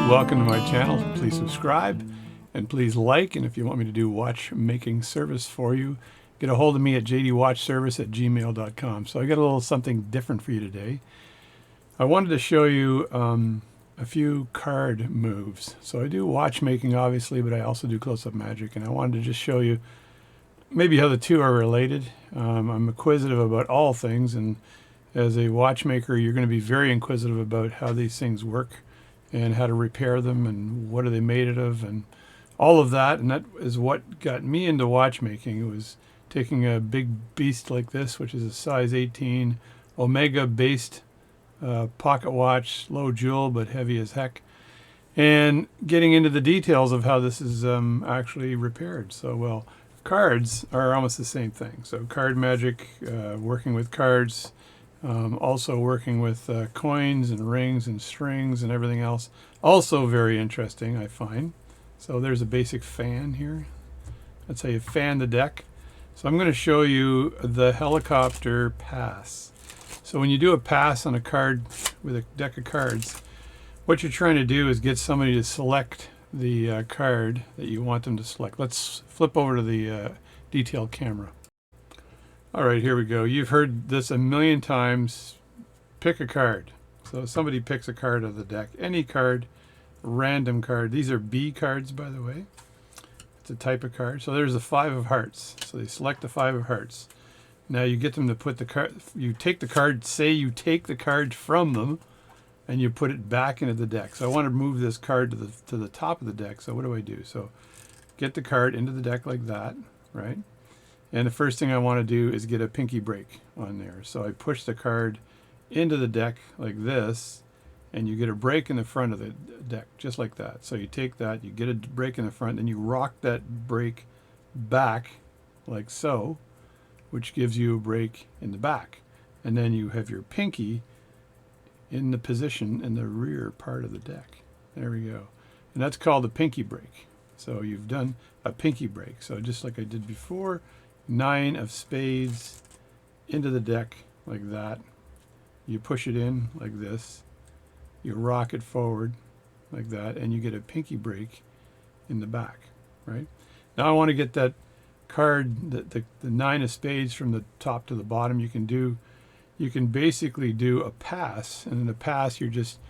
Welcome to my channel. Please subscribe and please like. And if you want me to do watchmaking service for you, get a hold of me at jdwatchservice@gmail.com. So I got a little something different for you today. I wanted to show you a few card moves. So I do watchmaking, obviously, but I also do close-up magic. And I wanted to just show you maybe how the two are related. I'm inquisitive about all things, and as a watchmaker, you're going to be very inquisitive about how these things work and how to repair them and what are they made out of and all of that. And that is what got me into watchmaking. It was taking a big beast like this, which is a size 18 Omega based pocket watch, low jewel but heavy as heck, and getting into the details of how this is actually repaired. So, well, cards are almost the same thing. So card magic, working with cards, also working with coins and rings and strings and everything else. Also very interesting, I find. So there's a basic fan here. That's how you fan the deck. So I'm going to show you the helicopter pass. So when you do a pass on a card with a deck of cards, what you're trying to do is get somebody to select the card that you want them to select. Let's flip over to the detailed camera. All right, here we go. You've heard this a million times. Pick a card. So somebody picks a card of the deck. Any card, random card. These are B cards, by the way. It's a type of card. So there's the 5 of hearts. So they select the 5 of hearts. Now you get them to put the card, you take the card, say you take the card from them, and you put it back into the deck. So I want to move this card to the top of the deck. So what do I do? So get the card into the deck like that, right? And the first thing I want to do is get a pinky break on there. So I push the card into the deck like this, and you get a break in the front of the deck, just like that. So you take that, you get a break in the front, and you rock that break back like so, which gives you a break in the back. And then you have your pinky in the position in the rear part of the deck. There we go. And that's called a pinky break. So you've done a pinky break. So just like I did before, 9 of spades into the deck like that. You push it in like this. You rock it forward like that, and you get a pinky break in the back, right? Now I want to get that card, the 9 of spades from the top to the bottom. You can basically do a pass, and in the pass you're just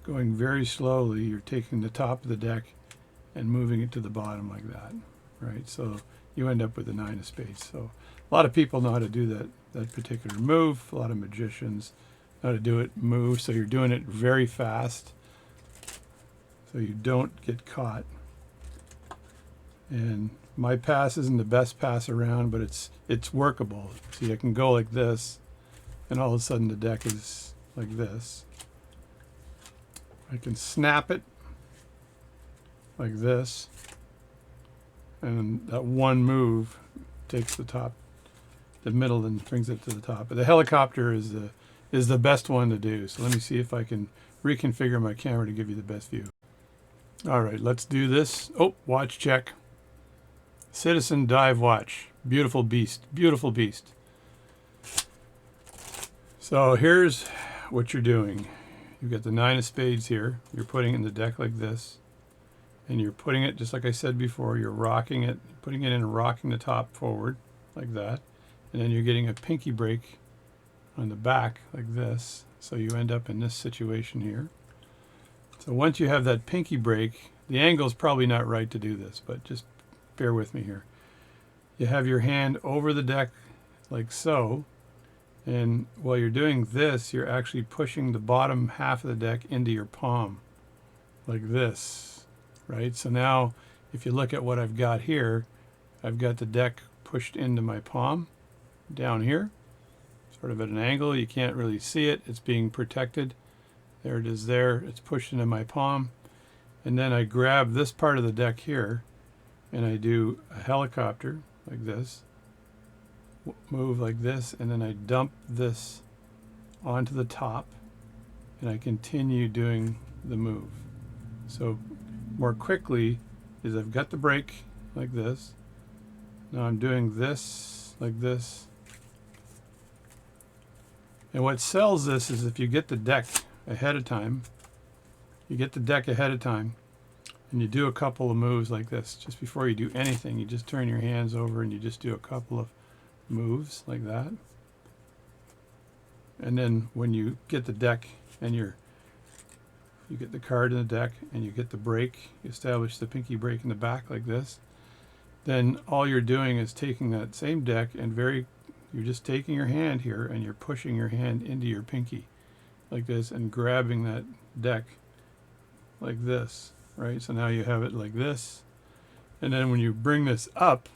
going very slowly. You're taking the top of the deck and moving it to the bottom like that, right? So you end up with the 9 of spades. So a lot of people know how to do that particular move. A lot of magicians know how to do it move. So you're doing it very fast so you don't get caught. And my pass isn't the best pass around, but it's workable. See, I can go like this, and all of a sudden the deck is like this. I can snap it like this, and that one move takes the middle, and brings it to the top. But the helicopter is the best one to do. So let me see if I can reconfigure my camera to give you the best view. All right, let's do this. Oh, watch check. Citizen dive watch. Beautiful beast. Beautiful beast. So here's what you're doing. You've got the 9 of spades here. You're putting it in the deck like this. And you're putting it, just like I said before, you're rocking it, putting it in and rocking the top forward like that. And then you're getting a pinky break on the back like this. So you end up in this situation here. So once you have that pinky break, the angle is probably not right to do this, but just bear with me here. You have your hand over the deck like so. And while you're doing this, you're actually pushing the bottom half of the deck into your palm like this. Right, so now if you look at what I've got here, I've got the deck pushed into my palm down here, sort of at an angle. You can't really see it. It's being protected. There it is there. It's pushed into my palm. And then I grab this part of the deck here, and I do a helicopter like this, move like this, and then I dump this onto the top, and I continue doing the move. So more quickly is I've got the break like this. Now I'm doing this like this. And what sells this is if you get the deck ahead of time you get the deck ahead of time, and you do a couple of moves like this. Just before you do anything, you just turn your hands over and you just do a couple of moves like that. And then when you get the deck and you get the card in the deck and you get the break, you establish the pinky break in the back like this, then all you're doing is taking that same deck and you're just taking your hand here and you're pushing your hand into your pinky like this and grabbing that deck like this, right? So now you have it like this. And then when you bring this up,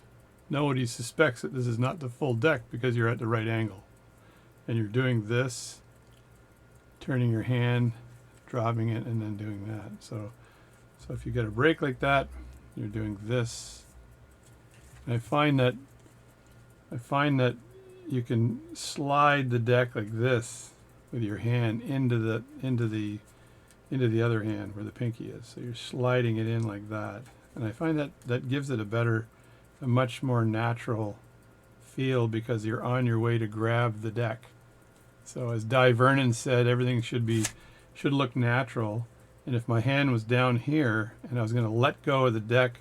nobody suspects that this is not the full deck because you're at the right angle. And you're doing this, turning your hand, dropping it, and then doing that. So if you get a break like that, you're doing this. And I find that you can slide the deck like this with your hand into the other hand where the pinky is. So you're sliding it in like that. And I find that gives it a much more natural feel because you're on your way to grab the deck. So as Di Vernon said, everything should look natural. And if my hand was down here and I was going to let go of the deck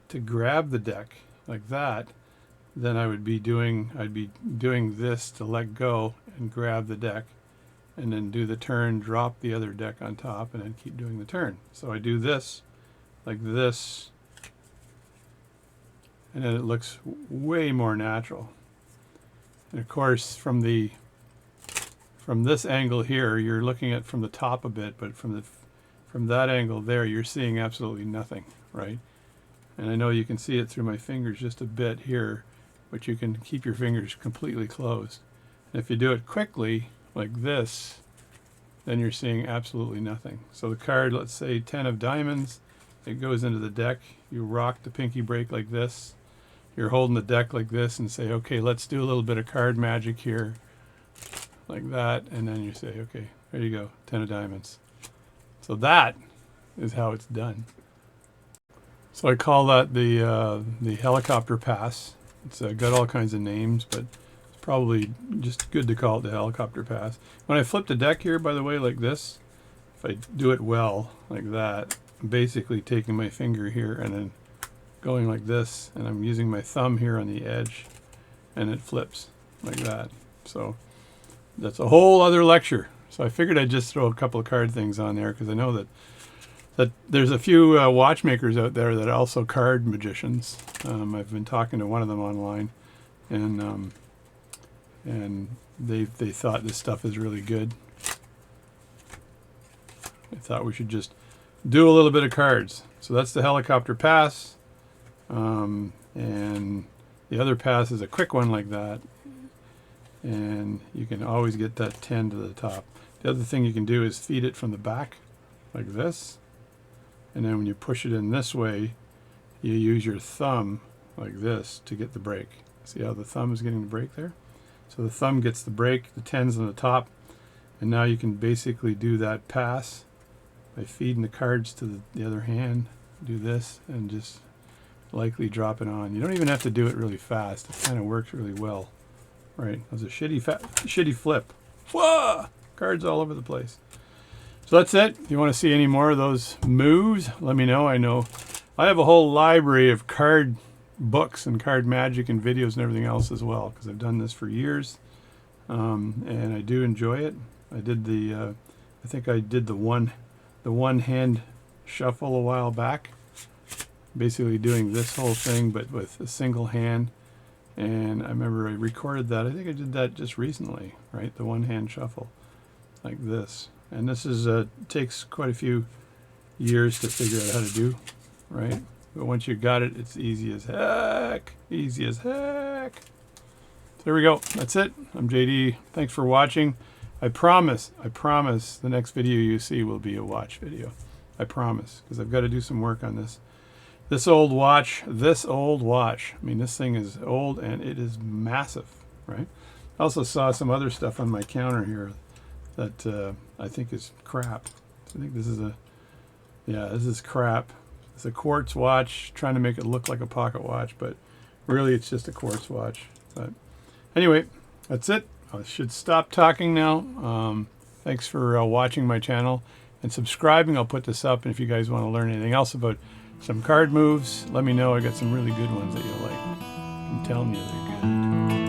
to grab the deck like that, then I'd be doing this to let go and grab the deck, and then do the turn, drop the other deck on top, and then keep doing the turn. So I do this like this, and then it looks way more natural. And of course, from this angle here, you're looking at from the top a bit, but from that angle there, you're seeing absolutely nothing, right? And I know you can see it through my fingers just a bit here, but you can keep your fingers completely closed. And if you do it quickly, like this, then you're seeing absolutely nothing. So the card, let's say 10 of diamonds, it goes into the deck. You rock the pinky break like this. You're holding the deck like this and say, okay, let's do a little bit of card magic here, like that. And then you say, okay, there you go, 10 of diamonds. So that is how it's done. So I call that the helicopter pass. It's got all kinds of names, but it's probably just good to call it the helicopter pass. When I flip the deck here, by the way, like this, if I do it well, like that, I'm basically taking my finger here and then going like this, and I'm using my thumb here on the edge, and it flips like that. So that's a whole other lecture. So I figured I'd just throw a couple of card things on there because I know that there's a few watchmakers out there that are also card magicians. I've been talking to one of them online, and they thought this stuff is really good. I thought we should just do a little bit of cards. So that's the helicopter pass, and the other pass is a quick one like that, and you can always get that 10 to the top. The other thing you can do is feed it from the back like this. And then when you push it in this way, you use your thumb like this to get the break. See how the thumb is getting the break there? So the thumb gets the break, the 10's on the top, and now you can basically do that pass by feeding the cards to the other hand. Do this and just lightly drop it on. You don't even have to do it really fast. It kind of works really well. Right, that was a shitty flip. Whoa! Cards all over the place. So that's it. If you want to see any more of those moves, let me know. I know I have a whole library of card books and card magic and videos and everything else as well, because I've done this for years, and I do enjoy it. I did I think I did the one hand shuffle a while back, basically doing this whole thing but with a single hand. And I remember I recorded that. I think I did that just recently, right? The one hand shuffle like this. And this is takes quite a few years to figure out how to do, right? But once you got it, it's easy as heck. Easy as heck. So there we go. That's it. I'm JD. Thanks for watching. I promise the next video you see will be a watch video. I promise, because I've got to do some work on this. This old watch. I mean, this thing is old and it is massive, right? I also saw some other stuff on my counter here that I think is crap. I think this is this is crap. It's a quartz watch, trying to make it look like a pocket watch, but really it's just a quartz watch. But anyway, that's it. I should stop talking now. Thanks for watching my channel, and subscribing. I'll put this up, and if you guys want to learn anything else about some card moves, let me know. I got some really good ones that you'll like. I'm telling you, they're good.